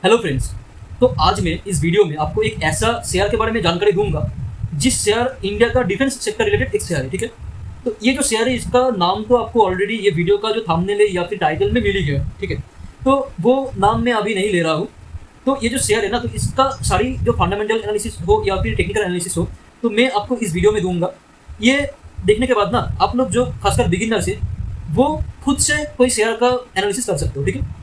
Hello friends. तो आज मैं इस वीडियो में आपको एक ऐसा शेयर के बारे में जानकारी दूंगा जिस शेयर इंडिया का डिफेंस सेक्टर रिलेटेड एक शेयर है। ठीक है, तो ये जो शेयर है इसका नाम तो आपको ऑलरेडी ये वीडियो का जो थंबनेल है या फिर टाइटल में मिल ही गया। ठीक है, तो वो नाम मैं अभी नहीं ले रहा हूँ। तो ये जो शेयर है ना, तो इसका सारी जो फंडामेंटल एनालिसिस हो या फिर टेक्निकल एनालिसिस हो तो मैं आपको इस वीडियो में दूंगा। ये देखने के बाद ना आप लोग जो खासकर बिगिनर्स है वो खुद से कोई शेयर का एनालिसिस कर सकते हो। ठीक है,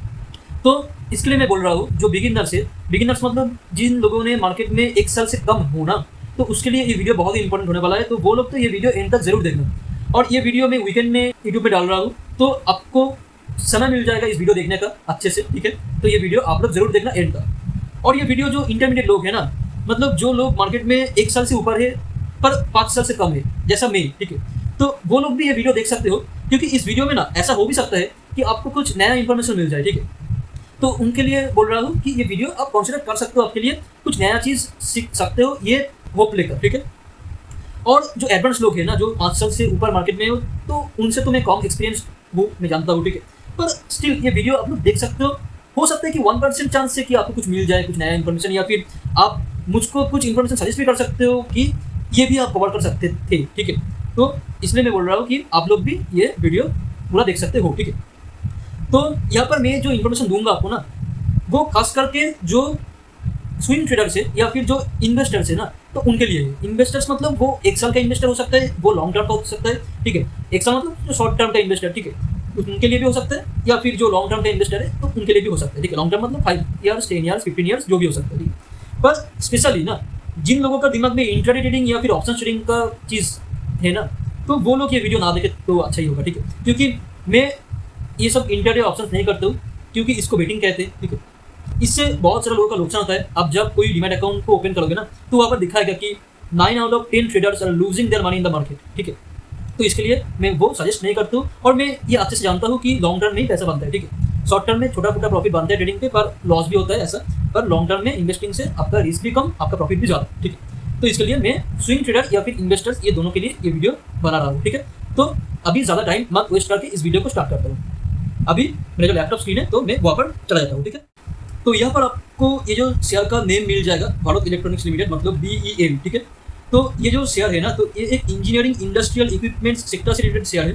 तो इसके लिए मैं बोल रहा हूँ जो बिगिनर्स है, बिगिनर्स मतलब जिन लोगों ने मार्केट में 1 साल से कम हो ना, तो उसके लिए ये वीडियो बहुत ही इंपॉर्टेंट होने वाला है। तो वो लोग तो ये वीडियो एंड तक जरूर देखना। और ये वीडियो मैं वीकेंड में यूट्यूब पे डाल रहा हूँ, तो आपको समय मिल जाएगा इस वीडियो देखने का अच्छे से। ठीक है, तो ये वीडियो आप लोग जरूर देखना एंड तक। और ये वीडियो जो इंटरमीडिएट लोग हैं ना, मतलब जो लोग मार्केट में 1 साल से ऊपर है पर 5 साल से कम है जैसा मैं, ठीक है, तो वो लोग भी ये वीडियो देख सकते हो। क्योंकि इस वीडियो में ना ऐसा हो भी सकता है कि आपको कुछ नया इन्फॉर्मेशन मिल जाए। ठीक है, तो उनके लिए बोल रहा हूँ कि ये वीडियो आप कंसिडर कर सकते हो, आपके लिए कुछ नया चीज़ सीख सकते हो ये होप लेकर। ठीक है, और जो एडवांस लोग हैं ना, जो 5 साल से ऊपर मार्केट में हो, तो उनसे तो मैं कम एक्सपीरियंस हूँ, मैं जानता हूँ। ठीक है, पर स्टिल ये वीडियो आप लोग देख सकते हो सकता है कि 1% चांस है कि आपको कुछ मिल जाए, कुछ नया इन्फॉर्मेशन, या फिर आप मुझको कुछ इन्फॉर्मेशन सजेस्ट भी कर सकते हो कि ये भी आप कवर कर सकते थे। ठीक है, तो इसलिए मैं बोल रहा हूँ कि आप लोग भी ये वीडियो पूरा देख सकते हो। ठीक है, तो यहाँ पर मैं जो इन्फॉर्मेशन दूंगा आपको ना, वो खास करके जो स्विंग ट्रेडर्स है या फिर जो इन्वेस्टर्स है ना, तो उनके लिए है। इन्वेस्टर्स मतलब वो 1 साल का इन्वेस्टर हो सकता है, वो लॉन्ग टर्म का हो सकता है। ठीक है, 1 साल मतलब जो शॉर्ट टर्म का इन्वेस्टर, ठीक है, तो उनके लिए भी हो सकता है, या फिर जो लॉन्ग टर्म का इन्वेस्टर है तो उनके लिए भी हो सकता है। ठीक है, लॉन्ग टर्म मतलब 5 ईयर्स, 10 ईयर्स, 15 ईयर्स जो भी हो सकता है। ठीक है, पर स्पेशली ना जिन लोगों का दिमाग में इंट्राडे ट्रेडिंग या फिर ऑप्शन ट्रेडिंग का चीज़ है ना, तो वो लोग ये वीडियो ना देखे तो अच्छा ही होगा। ठीक है, क्योंकि मैं ये सब इंट्राडे ऑप्शंस नहीं करते हूँ, क्योंकि इसको बेटिंग कहते हैं। ठीक है, इससे बहुत सारे लोगों का नुकसान होता है। आप जब कोई डीमैट अकाउंट को ओपन करोगे ना, तो वहाँ पर दिखाएगा कि 9 out of 10 traders are losing their money in the market. ठीक है, तो इसके लिए मैं वो सजेस्ट नहीं करता हूँ, और मैं ये अच्छे से जानता हूँ कि लॉन्ग टर्म में ही पैसा बनता है। ठीक है, शॉर्ट टर्म में छोटा मोटा प्रॉफिट बनता है ट्रेडिंग पे, पर लॉस भी होता है ऐसा। पर लॉन्ग टर्म में इन्वेस्टिंग से आपका रिस्क भी कम, आपका प्रॉफिट भी ज़्यादा। ठीक है, तो इसके लिए मैं स्विंग ट्रेडर या फिर इन्वेस्टर्स ये दोनों के लिए ये वीडियो बना रहा हूँ। ठीक है, तो अभी ज़्यादा टाइम मत वेस्ट करके इस वीडियो को स्टार्ट करता हूँ। अभी मेरा जो लैपटॉप स्क्रीन है तो मैं वहाँ पर चला जाता हूँ। ठीक है, तो यहाँ पर आपको ये जो शेयर का नेम मिल जाएगा, भारत इलेक्ट्रॉनिक्स लिमिटेड, मतलब BEL। ठीक है, तो ये जो शेयर है ना, तो ये एक इंजीनियरिंग इंडस्ट्रियल इक्विपमेंट्स सेक्टर से रिलेटेड शेयर है।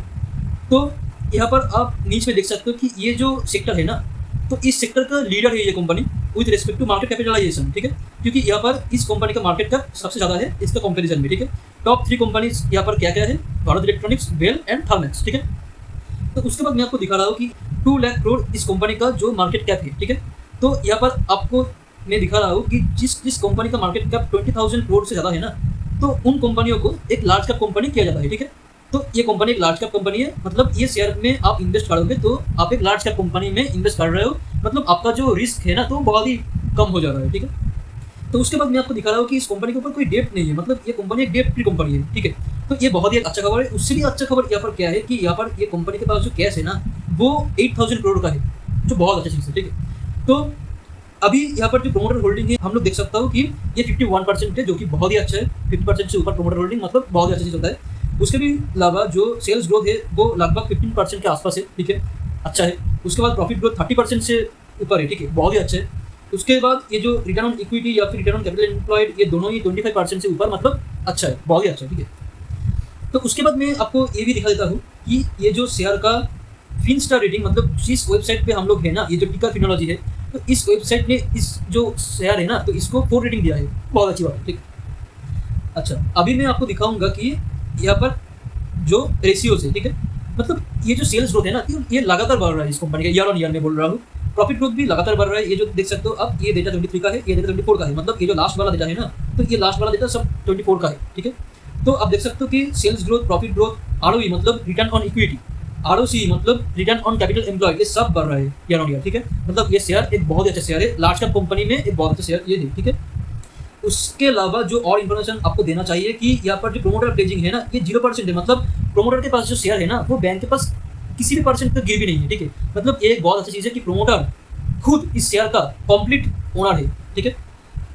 तो यहाँ पर आप नीचे में देख सकते हो कि ये जो सेक्टर है ना, तो इस सेक्टर का लीडर है ये company with respect to market capitalization. ठीक है, क्योंकि यहाँ पर इस कंपनी का मार्केट कैप सबसे ज़्यादा है इसका कंपेरिजन में। ठीक है, टॉप 3 कंपनीज यहाँ पर क्या क्या है, Bharat electronics, BEL and Thermax. ठीक है, तो उसके बाद मैं आपको दिखा रहा हूँ कि 2 लाख करोड़ इस कंपनी का जो मार्केट कैप है। ठीक है, तो यहाँ पर आपको मैं दिखा रहा हूँ कि जिस कंपनी का मार्केट कैप 20,000 करोड़ से ज़्यादा है ना, तो उन कंपनियों को एक लार्ज कैप कंपनी किया जाता है। ठीक है, तो ये कंपनी एक लार्ज कैप कंपनी है, मतलब ये शेयर में आप इन्वेस्ट करोगे तो आप एक लार्ज कैप कंपनी में इन्वेस्ट कर रहे हो, मतलब आपका जो रिस्क है ना तो बहुत ही कम हो जा रहा है। ठीक है, तो उसके बाद मैं आपको दिखा रहा हूँ कि इस कंपनी के ऊपर कोई डेट नहीं है, मतलब ये कंपनी एक डेट फ्री कंपनी है। ठीक है, तो ये बहुत ही अच्छा खबर है। उससे भी अच्छा खबर यहाँ पर क्या है कि यहाँ पर ये कंपनी के पास जो कैश है ना, वो 8,000 करोड़ का है, जो बहुत अच्छा चीज़ है। ठीक है, तो अभी यहाँ पर जो प्रोमोटर होल्डिंग है हम लोग देख सकता हूँ कि ये 51% है, जो कि बहुत ही अच्छा है। 50% से ऊपर प्रोमोटर होल्डिंग मतलब बहुत ही अच्छा चीज़ होता है। उसके भी अलावा जो सेल्स ग्रोथ है वो लगभग 15% के आसपास है। ठीक है, अच्छा है। उसके बाद प्रॉफिट ग्रोथ 30% से ऊपर है। ठीक है, बहुत ही अच्छा है। उसके बाद ये जो रिटर्न ऑन इक्विटी या फिर रिटर्न ऑन कैपिटल एम्प्लॉयड, ये दोनों ही 25% से ऊपर, मतलब अच्छा है, बहुत ही अच्छा है। ठीक है, तो उसके बाद मैं आपको ये भी दिखा देता हूँ कि ये जो शेयर का फिनस्टार रेटिंग, मतलब जिस वेबसाइट पे हम लोग है ना, ये जो टिकर फिनोलॉजी है, तो इस वेबसाइट ने इस जो शेयर है ना, तो इसको 4 रेटिंग दिया है। बहुत अच्छी बात है। ठीक, अच्छा, अभी मैं आपको दिखाऊंगा कि यहाँ पर जो रेशियोज है, ठीक है, मतलब ये जो सेल्स ग्रोथ है ना, ये लगातार बढ़ रहा है इस कंपनी का, ईयर ऑन ईयर में बोल रहा हूँ। प्रॉफिट ग्रोथ भी लगातार बढ़ रहा है। ये जो देख सकते हो आप, ये डेटा 23 का है, ये डेटा 24 का है, मतलब ये जो लास्ट वाला डेटा है ना, तो ये लास्ट वाला डेटा सब 24 का है। ठीक है, तो आप देख सकते हो कि sales growth, profit growth, ROE मतलब रिटर्न ऑन इक्विटी, ROC मतलब रिटर्न ऑन कैपिटल एम्प्लॉयड, ये सब बढ़ रहा है ईयर ऑन ईयर। ठीक है, मतलब ये शेयर एक बहुत ही अच्छा शेयर है, लार्ज कैप कंपनी में एक बहुत अच्छा शेयर ये है। ठीक है, उसके अलावा जो और इन्फॉर्मेशन आपको देना चाहिए कि यहाँ पर जो प्रोमोटर प्लेजिंग है ना, ये 0% है, मतलब प्रोमोटर के पास जो शेयर है ना, वो बैंक के पास किसी भी परसेंट तक गिर भी नहीं है। ठीक है, मतलब ये एक बहुत अच्छी चीज़ है कि प्रोमोटर खुद इस शेयर का कंप्लीट ओनर है। ठीक है,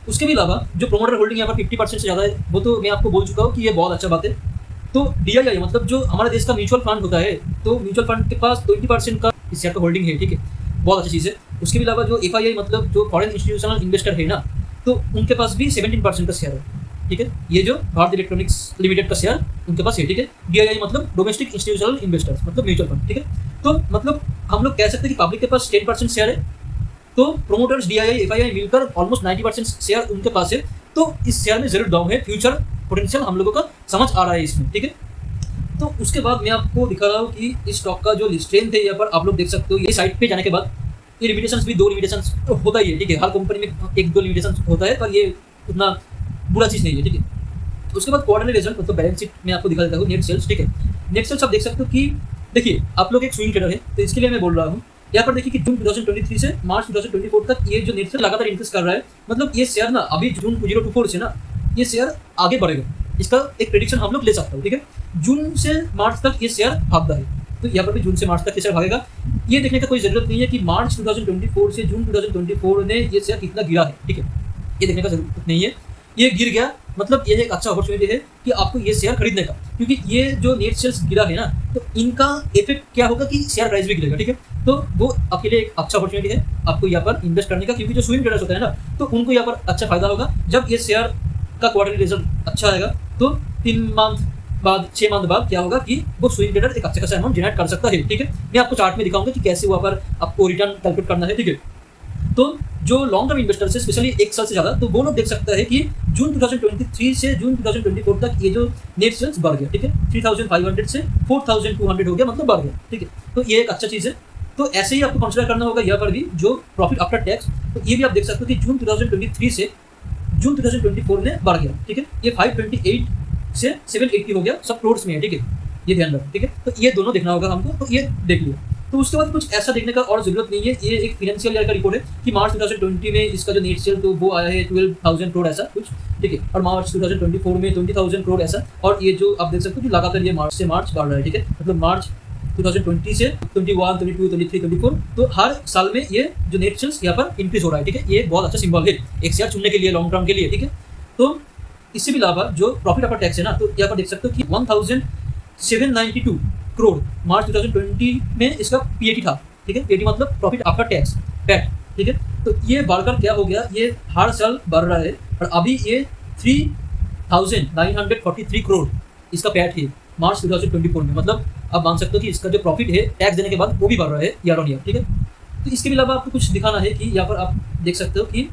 उसके भी अलावा जो प्रोमोटर होल्डिंग यहाँ पर 50% से ज़्यादा है, वो तो मैं आपको बोल चुका हूँ कि ये बहुत अच्छा बात है। तो DII मतलब जो हमारे देश का म्यूचुअल फंड होता है, तो म्यूचुअल फंड के पास 20% का इस शेयर का होल्डिंग है। ठीक है, बहुत अच्छी चीज़ है। उसके भी अलावा जो FII मतलब जो फॉरेन इंस्टीट्यूशनल इन्वेस्टर है ना, तो उनके पास भी 17% का शेयर है, ठीक है। ये जो भारत इलेक्ट्रॉनिक्स लिमिटेड का शेयर उनके पास है, ठीक है। DII मतलब डोमेस्टिक इंस्टीट्यूशनल इन्वेस्टर्स मतलब म्यूचुअल फंड, ठीक है। तो मतलब हम लोग कह सकते हैं कि पब्लिक के पास 10% शेयर है, तो प्रोमोटर्स DII FII मिलकर ऑलमोस्ट 90% शेयर उनके पास है। तो इस शेयर में जरूर डाउन है, फ्यूचर पोटेंशियल हम लोगों का समझ आ रहा है इसमें, ठीक है। तो उसके बाद मैं आपको दिखा रहा हूँ कि इस स्टॉक का जो स्ट्रेंथ है, यहाँ पर आप लोग देख सकते हो। ये साइट पे जाने के बाद ये लिमिटेशंस भी 2 लिमिटेशंस तो होता ही है, ठीक है। हर कंपनी में 1-2 लिमिटेशंस होता है, पर ये उतना बुरा चीज़ नहीं है, ठीक है। उसके बाद क्वार्टरली रिजल्ट मतलब बैलेंस शीट में आपको दिखा देता हूँ। नेट सेल्स, ठीक है। नेट सेल्स आप देख सकते हो कि देखिए आप लोग एक स्विंग ट्रेडर है, तो इसके लिए मैं बोल रहा हूँ। यहाँ पर देखिए कि जून 2023 से मार्च 2024 तक ये जो नेट सेल लगातार इंक्रीज कर रहा है। मतलब ये शेयर ना अभी जून 2024 से ना ये शेयर आगे बढ़ेगा, इसका एक प्रेडिक्शन हम लोग ले सकते हो, ठीक है। जून से मार्च तक ये शेयर भागता है, तो यहाँ पर भी जून से मार्च तक ये शेयर भागेगा। ये देखने का कोई जरूरत नहीं है कि मार्च 2024 से जून 2024 ने ये शेयर कितना गिरा है, ठीक है। ये देखने का जरूरत नहीं है। ये गिर गया मतलब ये एक अच्छा अपॉर्चुनिटी है कि आपको ये शेयर खरीदने का, क्योंकि ये जो नेट सेल्स गिरा है ना, तो इनका इफेक्ट क्या होगा कि शेयर प्राइस भी गिरेगा, ठीक है। तो वो आपके लिए एक अच्छा अपॉर्चुनिटी है आपको यहाँ पर इन्वेस्ट करने का, क्योंकि जो स्विंग ट्रेडर्स होते हैं ना, तो उनको यहाँ पर अच्छा फायदा होगा। जब ये शेयर का क्वार्टरली रिजल्ट अच्छा आएगा तो 3 मंथ बाद 6 मंथ बाद क्या होगा कि वो स्विंग ट्रेडर एक अच्छा खासा अमाउंट जनरेट कर सकता है, ठीक है। मैं आपको चार्ट में दिखाऊंगा कि कैसे वहाँ पर आपको रिटर्न कैलकुलेट करना है, ठीक है। तो जो लॉन्ग टर्म इन्वेस्टर्स है स्पेशली 1 साल से ज़्यादा, तो वो लोग देख सकते हैं कि जून 2023 से जून 2024 तक ये जो नेट सेल्स बढ़ गया, ठीक है। 3500 से 4200 हो गया, मतलब बढ़ गया, ठीक है। तो ये एक अच्छा चीज़ है। तो ऐसे ही आपको कंसिडर करना होगा यहाँ पर भी जो प्रॉफिट आफ्टर टैक्स, तो ये भी आप देख सकते हो कि जून 2023 से जून 2024 में बढ़ गया, ठीक है। ये 528 से 780 हो गया, सब करोड़ में है, ठीक है। ये ध्यान रखो, ठीक है। तो ये दोनों देखना होगा हमको, तो ये देख लिया। तो उसके बाद कुछ ऐसा देखने का और जरूरत नहीं है। ये एक फाइनेंशियल ईयर का रिपोर्ट है कि मार्च 2020 में इसका जो नेट सेल तो वो आया है 12,000 करोड़ ऐसा कुछ, ठीक है। और मार्च 2024 में 20,000 करोड़ ऐसा। और ये जो आप देख सकते हो कि लगातार ये मार्च से मार्च बढ़ रहा है, ठीक है। मतलब मार्च 2020 से 21, 22, 23, 24, तो हर साल में ये जो नेट सेल्स यहाँ पर इंक्रीज हो रहा है, ठीक है। ये बहुत अच्छा सिंबल है एक शेयर चुनने के लिए, लॉन्ग टर्म के लिए, ठीक है। तो इससे भी अलावा जो प्रॉफिट आफ्टर टैक्स है ना, तो यहाँ पर देख सकते हो कि 1792 करोड़ मार्च 2020 में इसका PAT था, ठीक है। PAT मतलब प्रॉफिट आफ्टर टैक्स, पैट, ठीक है। तो ये बढ़कर क्या हो गया, ये हर साल बढ़ रहा है और अभी ये 3,943 करोड़ इसका पैट है मार्च 2024 में। मतलब आप मान सकते हो कि इसका जो प्रॉफिट है टैक्स देने के बाद वो भी बढ़ रहा है ईयर ऑन ईयर, ठीक है। तो इसके भी अलावा आपको कुछ दिखाना है कि यहाँ पर आप देख सकते हो कि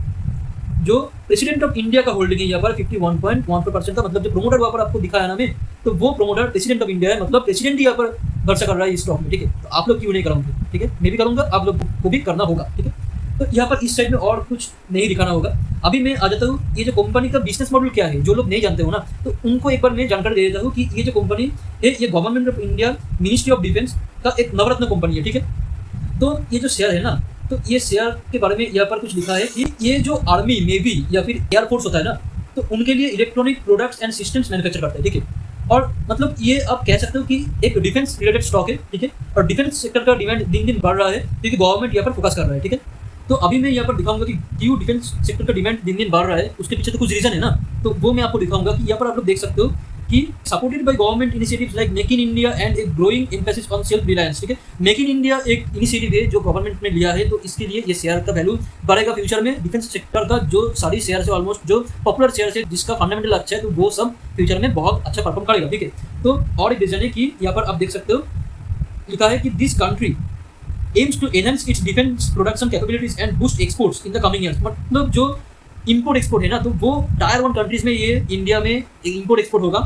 जो प्रेसिडेंट ऑफ इंडिया का होल्डिंग है यहाँ पर 51.14% का, मतलब जो प्रोमोटर वहाँ पर आपको दिखाया ना मैं, तो वो प्रोमोटर प्रेसिडेंट ऑफ इंडिया है, मतलब प्रेसिडेंट ही यहाँ पर भरोसा कर रहा है इस स्टॉक में, ठीक है। तो आप लोग क्यों नहीं कराओगे, ठीक है। मैं भी करूँगा, आप लोग को भी करना होगा, ठीक है। तो यहाँ पर इस साइड में और कुछ नहीं दिखाना होगा। अभी मैं आ जाता हूँ ये जो कंपनी का बिजनेस मॉडल क्या है, जो लोग नहीं जानते हो ना, तो उनको एक बार मैं जानकारी दे देता हूँ कि ये जो कंपनी है ये government of India ministry of defence का एक नवरत्न कंपनी है, ठीक है। तो ये जो शेयर है ना, तो ये शेयर के बारे में यहाँ पर कुछ लिखा है कि ये जो आर्मी, नेवी या फिर एयरफोर्स होता है ना, तो उनके लिए electronic products and systems manufacture करता है, ठीक है। और मतलब ये आप कह सकते हो कि एक डिफेंस रिलेटेड स्टॉक है, ठीक है। और डिफेंस सेक्टर का डिमांड दिन दिन बढ़ रहा है क्योंकि गवर्नमेंट यहाँ पर फोकस कर रहा है, ठीक है। तो अभी मैं यहाँ पर दिखाऊंगा कि क्यों डिफेंस सेक्टर का डिमांड दिन दिन बढ़ रहा है, उसके पीछे तो कुछ रीजन है ना, तो वो मैं आपको दिखाऊंगा कि यहाँ पर आप लोग देख सकते हो कि supported by government initiatives like make in India and a growing emphasis on self reliance, ठीक है। मेक इन इंडिया एक इनिशिएटिव है जो गवर्नमेंट ने लिया है, तो इसके लिए ये शेयर का वैल्यू बढ़ेगा फ्यूचर में। डिफेंस सेक्टर का जो सारी शेयर है ऑलमोस्ट जो पॉपुलर शेयर है जिसका फंडामेंटल अच्छा है, तो वो सब फ्यूचर में बहुत अच्छा परफॉर्म करेगा, ठीक है। तो और एक रीजन है कि यहाँ पर आप देख सकते हो लिखा है कि this country aims to enhance its defense production capabilities and boost exports in the coming years। मतलब जो इंपोर्ट एक्सपोर्ट है ना, तो वो टायर 1 कंट्रीज में ये इंडिया में इंपोर्ट एक्सपोर्ट होगा,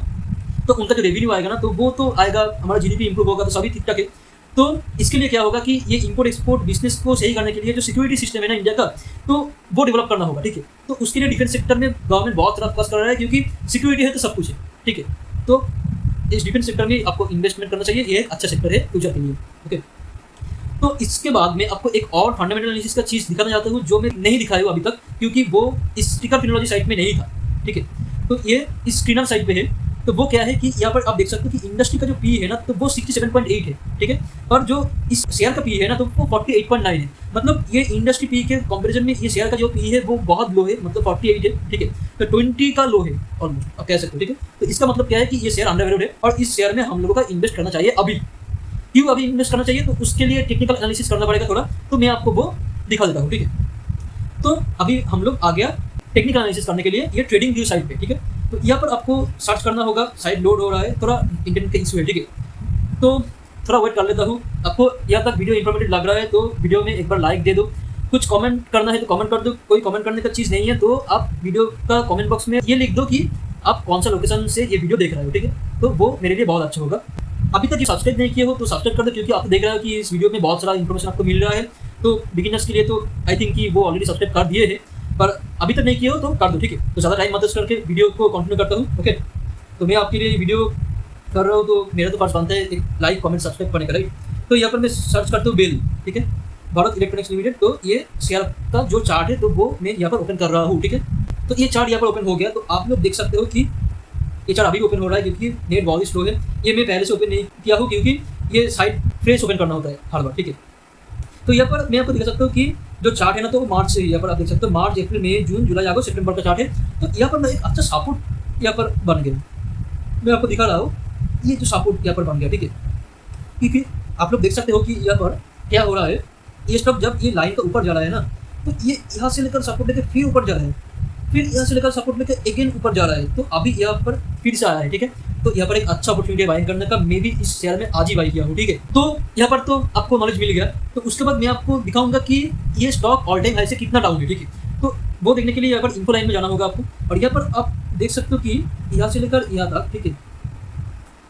तो उनका जो रेवेन्यू आएगा ना, तो वो तो आएगा, हमारा GDP इंप्रूव होगा, तो सभी ठीक ठाक है। तो इसके लिए क्या होगा कि ये इंपोर्ट एक्सपोर्ट बिजनेस को सही करने के लिए जो सिक्योरिटी सिस्टम है ना इंडिया का, तो वो डेवलप करना होगा, ठीक है। तो उसके लिए डिफेंस सेक्टर में गवर्नमेंट बहुत तरह फोकस कर रहा है, क्योंकि सिक्योरिटी है तो सब कुछ है, ठीक है। तो इस डिफेंस सेक्टर में आपको इन्वेस्टमेंट करना चाहिए, ये अच्छा सेक्टर है फ्यूचर के लिए, ओके। तो इसके बाद मैं आपको एक और फंडामेंटल एनालिसिस का चीज़ दिखाना चाहता हूँ जो मैं नहीं दिखाया हूँ अभी तक, क्योंकि वो इस स्टिकर फिनोलॉजी साइट में नहीं था, ठीक है। तो ये इस स्क्रीनर साइट पे है। तो वो क्या है कि यहाँ पर आप देख सकते हो कि इंडस्ट्री का जो पी है ना, तो वो 67.8 है, ठीक है। और जो इस शेयर का पी है ना, तो वो 48.9 है। मतलब ये इंडस्ट्री पी के कंपैरिजन में ये शेयर का जो पी है वो बहुत लो है, मतलब 48 है, ठीक है। तो 20 का लो है ऑलमोस्ट, आप कह सकते हो, ठीक है। तो इसका मतलब क्या है कि ये शेयर अंडरवैल्यूड है और इस शेयर में हम लोगों का इन्वेस्ट करना चाहिए अभी। क्यों अभी इन्वेस्ट करना चाहिए, तो उसके लिए टेक्निकल एनालिसिस करना पड़ेगा थोड़ा, तो मैं आपको वो दिखा देता हूँ, ठीक है। तो अभी हम लोग आ गया टेक्निकल एनालिसिस करने के लिए ये ट्रेडिंग व्यू साइट पे, ठीक है। तो यहाँ पर आपको सर्च करना होगा, साइट लोड हो रहा है, थोड़ा इंटरनेट का इशू है, ठीक है। तो थोड़ा वेट कर लेता हूँ। आपको यहाँ तक वीडियो इन्फॉर्मेटिव लग रहा है तो वीडियो में एक बार लाइक दे दो, कुछ कमेंट करना है तो कमेंट कर दो, कोई कमेंट करने का चीज़ नहीं है तो आप वीडियो का कमेंट बॉक्स में ये लिख दो कि आप कौन सा लोकेशन से ये वीडियो देख रहे हो, ठीक है। तो वो मेरे लिए बहुत अच्छा होगा। अभी तक ये सब्सक्राइब नहीं किए हो तो सब्सक्राइब कर दो, क्योंकि आप देख रहे हो कि इस वीडियो में बहुत सारा इन्फॉर्मेशन आपको मिल रहा है। तो बिगिनर्स के लिए तो आई थिंक कि वो ऑलरेडी सब्सक्राइब कर दिए हैं, पर अभी तक नहीं किए हो तो कर दो, ठीक है। तो ज़्यादा टाइम मत वेस्ट करके वीडियो को कंटिन्यू करता हूँ, ओके। तो मैं आपके लिए वीडियो कर रहा हूँ तो मेरा तो फर्ज बनता है एक लाइक कमेंट सब्सक्राइब करने का, राइट। तो यहाँ पर मैं सर्च करता हूँ बेल, ठीक है, भारत इलेक्ट्रॉनिक्स लिमिटेड। तो ये शेयर का जो चार्ट है तो वो मैं यहाँ पर ओपन कर रहा हूँ, ठीक है। तो ये चार्ट यहाँ पर ओपन हो गया। तो आप लोग देख सकते हो कि ये चार्ट अभी ओपन हो रहा है क्योंकि नेट बहुत ही स्लो है। ये मैं पहले से ओपन नहीं किया हूँ क्योंकि ये साइट फ्रेश ओपन करना होता है हर बार, ठीक है। तो यहाँ पर मैं आपको दिखा सकता हूँ कि जो चार्ट है ना तो वो मार्च से यहाँ पर आप देख सकते हो, मार्च अप्रैल मई जून जुलाई अगस्त सितंबर का चार्ट है। तो यहाँ पर ना एक अच्छा सपोर्ट यहाँ पर बन गया, मैं आपको दिखा रहा हूँ। ये जो सपोर्ट यहाँ पर बन गया, ठीक है, क्योंकि आप लोग देख सकते हो कि यहाँ पर क्या हो रहा है। ये स्टॉक जब ये लाइन का ऊपर जा रहा है ना तो ये यहाँ से लेकर सपोर्ट लेकर फिर ऊपर जा रहा है, फिर यहाँ से लेकर सपोर्ट लेकर अगेन ऊपर जा रहा है। तो अभी यहाँ पर फिर से आया है, ठीक है। तो यहाँ पर एक अच्छा अपॉर्चुनिटी बाइंग करने का, मैं भी इस शेयर में आज ही बाई किया हूँ, ठीक है। तो यहाँ पर तो आपको नॉलेज मिल गया। तो उसके बाद मैं आपको दिखाऊंगा कि ये स्टॉक ऑल टाइम हाई से कितना डाउन है, ठीक है। तो वो देखने के लिए यहाँ पर इन्फो लाइन में जाना होगा आपको, और यहाँ पर आप देख सकते हो कि यहाँ से लेकर यहाँ तक, ठीक है,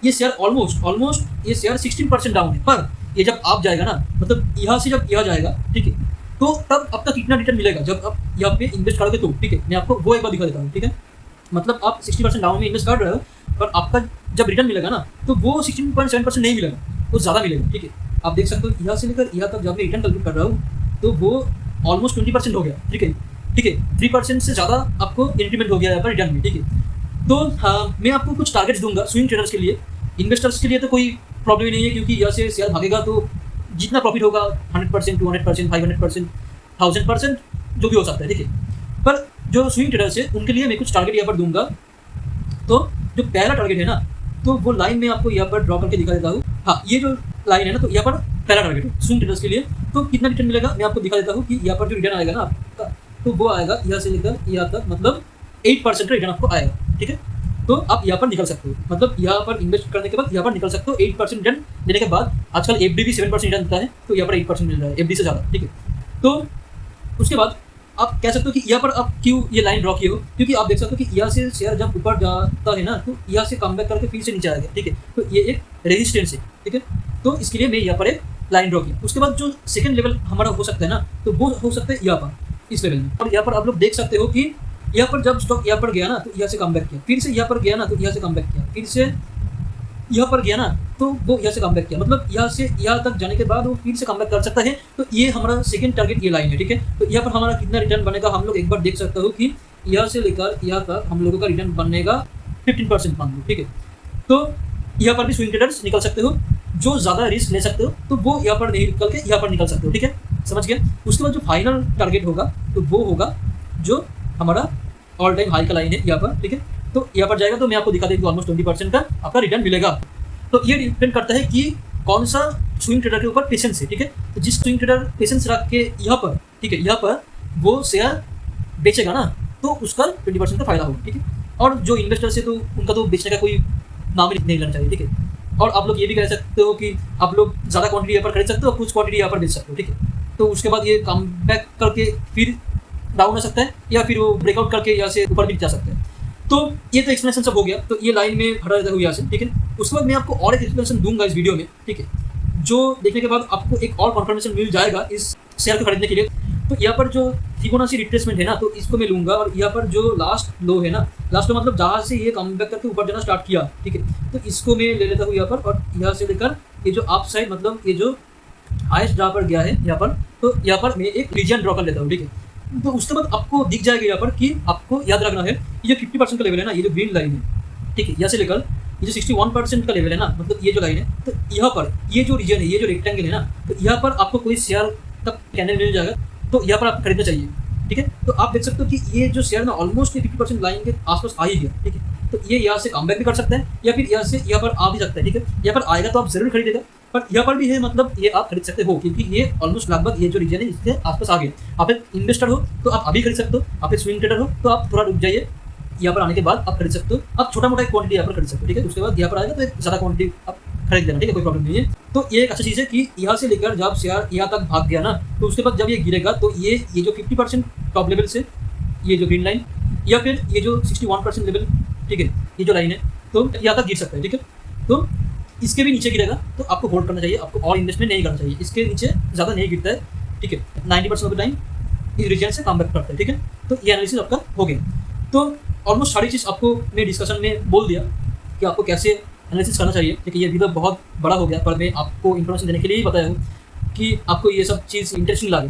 ये शेयर ऑलमोस्ट ये शेयर 16% डाउन है। पर ये जब आप जाएगा ना, मतलब यहाँ से जब यहाँ जाएगा, ठीक है, तो तब आपका कितना रिटर्न मिलेगा जब आप यहाँ पे इन्वेस्ट करोगे तो, ठीक है। मैं आपको वो एक बार दिखा देता हूँ, ठीक है। मतलब आप 60% डाउन में इन्वेस्ट कर रहे हो, पर आपका जब रिटर्न मिलेगा ना तो वो 16.7% नहीं मिलेगा, वो ज़्यादा मिलेगा, ठीक है। आप देख सकते हो यहाँ से लेकर यहाँ तक जब मैं रिटर्न कैलकुलेट कर रहा हूँ तो वो ऑलमोस्ट 20% हो गया, ठीक है, ठीक है। 3% से ज़्यादा आपको इंक्रीमेंट हो गया यहाँ पर रिटर्न में, ठीक है। तो हाँ, मैं आपको कुछ टारगेट्स दूंगा स्विंग ट्रेडर्स के लिए। इन्वेस्टर्स के लिए तो कोई प्रॉब्लम ही नहीं है, क्योंकि यहाँ से शेयर भागेगा तो जितना प्रॉफिट होगा 100%, 200%, 500%, 1000% जो भी हो सकता है, ठीक है। पर जो स्विंग ट्रेडर्स है उनके लिए मैं कुछ टारगेट यहाँ पर दूंगा। तो जो पहला टारगेट है ना तो वो लाइन में आपको यहाँ पर ड्रॉ करके दिखा देता हूँ। हाँ, ये जो लाइन है ना तो यहाँ पर पहला टारगेट है स्विंग ट्रेडर्स के लिए। तो कितना रिटर्न मिलेगा मैं आपको दिखा देता हूँ कि यहाँ पर जो रिटर्न आएगा ना आपका, तो वो आएगा यहाँ से लेकर यहाँ तक, मतलब 8% का रिटर्न आपको आएगा, ठीक है। तो आप यहाँ पर निकल सकते हो, मतलब यहाँ पर इन्वेस्ट करने के बाद यहाँ पर निकल सकते हो 8% रिटर्न देने के बाद। आजकल एफडी भी 7% रिटर्न देता है, तो यहाँ पर 8% मिल रहा है एफडी से ज़्यादा, ठीक है। तो उसके बाद आप कह सकते हो कि यहाँ पर आप क्यों ये लाइन ड्रॉ किए हो, क्योंकि आप देख सकते हो कि यहाँ से शेयर जब ऊपर जाता है ना तो यहाँ से कम बैक करके फिर से नीचे आ गया, ठीक है। तो ये एक रेजिस्टेंस है, ठीक है। तो इसके लिए मैं यहाँ पर एक लाइन ड्रॉ किया। उसके बाद जो सेकंड लेवल हमारा हो सकता है ना तो वो हो सकता है यहाँ पर, इस लेवल में। और यहाँ पर आप लोग देख सकते हो कि यहाँ पर जब स्टॉक यहाँ पर गया ना तो यहाँ से कम बैक किया, फिर से यहाँ पर गया ना तो यहाँ से कम बैक किया, फिर से यहाँ पर गया ना तो वो यहाँ से कम बैक किया, मतलब यहाँ से यहाँ तक जाने के बाद वो फिर से कम बैक कर सकता है। तो ये हमारा सेकंड टारगेट ये लाइन है, ठीक है। तो यहाँ पर हमारा कितना रिटर्न बनेगा हम लोग एक बार देख सकते हो कि यहाँ से लेकर यहाँ तक हम लोगों का रिटर्न बनेगा 15% मान लो, ठीक है। तो यहाँ पर भी स्विंग ट्रेडर्स निकल सकते हो, जो ज़्यादा रिस्क ले सकते हो तो वो यहाँ पर नहीं निकल के यहाँ पर निकल सकते हो, ठीक है, समझ गया। उसके बाद जो फाइनल टारगेट होगा तो वो होगा जो हमारा ऑल टाइम हाई का लाइन है यहाँ पर, ठीक है। तो यहाँ पर जाएगा तो मैं आपको दिखा देंगे ऑलमोस्ट 20% का आपका रिटर्न मिलेगा। तो ये डिपेंड करता है कि कौन सा स्विंग ट्रेडर के ऊपर पेशेंस है, ठीक है। तो जिस स्विंग ट्रेडर पेशेंस रख के यहाँ पर, ठीक है, यहाँ पर वो शेयर बेचेगा ना तो उसका 20% का फायदा होगा, ठीक है। और जो इन्वेस्टर्स है तो उनका तो बेचने का कोई नाम ही नहीं लेना चाहिए, ठीक है। और आप लोग ये भी कह सकते हो कि आप लोग ज़्यादा क्वांटिटी यहाँ पर खरीद सकते हो, कुछ क्वांटिटी यहाँ पर बेच सकते हो, ठीक है। तो उसके बाद ये कम बैक करके फिर डाउन आ सकता है या फिर वो ब्रेकआउट करके यहाँ से ऊपर भी जा सकते हैं। तो ये तो एक्सप्लेनेशन सब हो गया। तो ये लाइन में हटा देता हूँ यहाँ से, ठीक है। उसके बाद मैं आपको और एक एक्सप्लेनेशन दूंगा इस वीडियो में, ठीक है, जो देखने के बाद आपको एक और कन्फर्मेशन मिल जाएगा इस शेयर को खरीदने के लिए। तो यहाँ पर जो फिबोनाची रिट्रेसमेंट है ना तो इसको मैं लूँगा, और यहाँ पर जो लास्ट लो है ना, लास्ट लो मतलब जहाँ से ये कम बैक करके ऊपर जाना स्टार्ट किया, ठीक है, तो इसको मैं ले लेता हूँ यहाँ पर। और यहाँ से लेकर ये जो अप साइड मतलब ये जो हाइस्ट जहाँ पर गया है यहाँ पर, तो यहाँ पर मैं एक रीजन ड्रॉ कर लेता हूँ, ठीक है। तो उसके बाद आपको दिख जाएगा यहाँ पर कि आपको याद रखना है ये जो 50% का लेवल है ना, ये जो ग्रीन लाइन है, ठीक है, यहाँ से लेकर ये जो 61% का लेवल है ना, मतलब ये जो लाइन है, तो यहाँ पर ये जो रीजन है, ये जो रेक्टेंगल है ना, तो यहाँ पर आपको कोई शेयर का कैंडल मिल जाएगा, तो यहाँ पर आप खरीदना चाहिए, ठीक है। तो आप देख सकते हो कि ये जो शेयर ना ऑलमोस्ट 50% लाइन के आसपास आ ही गया, ठीक है। तो ये यहाँ से कम बैक भी कर सकता है या फिर यहाँ से यहाँ पर आ भी सकता है, ठीक है। यहाँ पर आएगा तो आप जरूर खरीदेगा, पर यहाँ पर भी है, मतलब ये आप खरीद सकते हो क्योंकि ये ऑलमोस्ट लगभग ये जो रीजन है इसके आसपास आ गए। आप एक इन्वेस्टर हो तो आप अभी खरीद सकते हो, आप एक स्विंग ट्रेडर हो तो आप थोड़ा रुक जाइए, यहाँ पर आने के बाद आप खरीद सकते हो। आप छोटा मोटा एक क्वांटिटी यहाँ पर खरीद सकते हो, ठीक है। उसके बाद यहाँ पर आएगा तो एक ज़्यादा क्वांटिटी आप खरीद लेना, ठीक है, कोई प्रॉब्लम नहीं है। तो ये एक अच्छी चीज़ है कि यहाँ से लेकर जब शेयर यहाँ तक भाग गया ना, तो उसके बाद जब ये गिरेगा तो ये जो 50% टॉप लेवल से ये जो ग्रीन लाइन या फिर ये जो 61% लेवल, ठीक है, ये जो लाइन है तो यहाँ तक गिर सकता है, ठीक है। तो इसके भी नीचे गिरेगा तो आपको होल्ड करना चाहिए, आपको और इन्वेस्टमेंट नहीं करना चाहिए। इसके नीचे ज़्यादा नहीं गिरता है, ठीक है। 90% ऑफ द टाइम इस रीजन से कम बैक करता है, ठीक है। तो ये एनालिसिस आपका हो गया। तो ऑलमोस्ट सारी चीज़ आपको मैं डिस्कशन में बोल दिया कि आपको कैसे एनालिसिस करना चाहिए, ठीक है। ये वीडियो बहुत बड़ा हो गया पर मैं आपको इन्फॉर्मेशन देने के लिए ही बताया हूँ कि आपको ये सब चीज़ इंटरेस्टिंग लगे,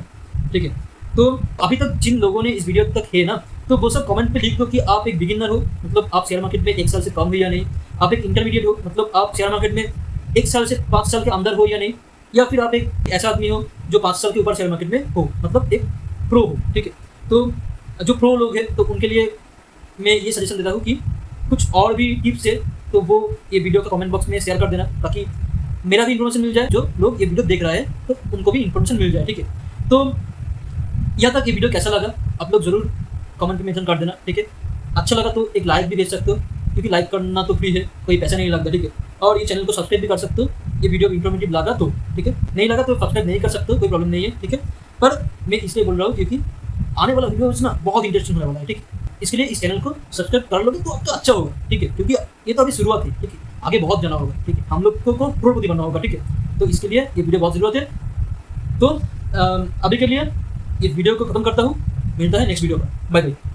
ठीक है। तो अभी तक जिन लोगों ने इस वीडियो तक है ना, तो वो सब कमेंट पे लिख दो कि आप एक बिगिनर हो, मतलब आप शेयर मार्केट में 1 साल से कम हो या नहीं। आप एक इंटरमीडिएट हो, मतलब आप शेयर मार्केट में 1 साल से 5 साल के अंदर हो या नहीं। या फिर आप एक ऐसा आदमी हो जो 5 साल के ऊपर शेयर मार्केट में हो, मतलब एक प्रो हो, ठीक है। तो जो प्रो लोग हैं तो उनके लिए मैं ये सजेशन देता हूँ कि कुछ और भी टिप्स है तो वो ये वीडियो का कमेंट बॉक्स में शेयर कर देना, ताकि मेरा भी इन्फॉर्मेशन मिल जाए, जो लोग ये वीडियो देख रहा है तो उनको भी इन्फॉर्मेशन मिल जाए, ठीक है। तो यहाँ तक ये वीडियो कैसा लगा आप लोग ज़रूर कमेंट में मेंशन कर देना, ठीक है। अच्छा लगा तो एक लाइक भी दे सकते हो क्योंकि लाइक करना तो फ्री है, कोई पैसा नहीं लगता, ठीक है। और ये चैनल को सब्सक्राइब भी कर सकते हो, ये वीडियो इन्फॉर्मेटिव लगा तो, ठीक है। नहीं लगा तो सब्सक्राइब नहीं कर सकते हो, कोई प्रॉब्लम नहीं है, ठीक है। पर मैं इसलिए बोल रहा हूँ क्योंकि आने वाला वीडियो ना बहुत इंटरेस्टिंग होने वाला है, ठीक है। इसके लिए इस चैनल को सब्सक्राइब कर लोगे तो आपका अच्छा होगा, ठीक है, क्योंकि ये तो अभी शुरुआत है, ठीक है। आगे बहुत जाना होगा, ठीक है। हम लोग को करोड़पति बनना होगा, ठीक है। तो इसके लिए ये वीडियो बहुत ज़रूरत है। तो अभी के लिए इस वीडियो को खत्म करता हूँ, मिलता है नेक्स्ट वीडियो पर। Bye bye.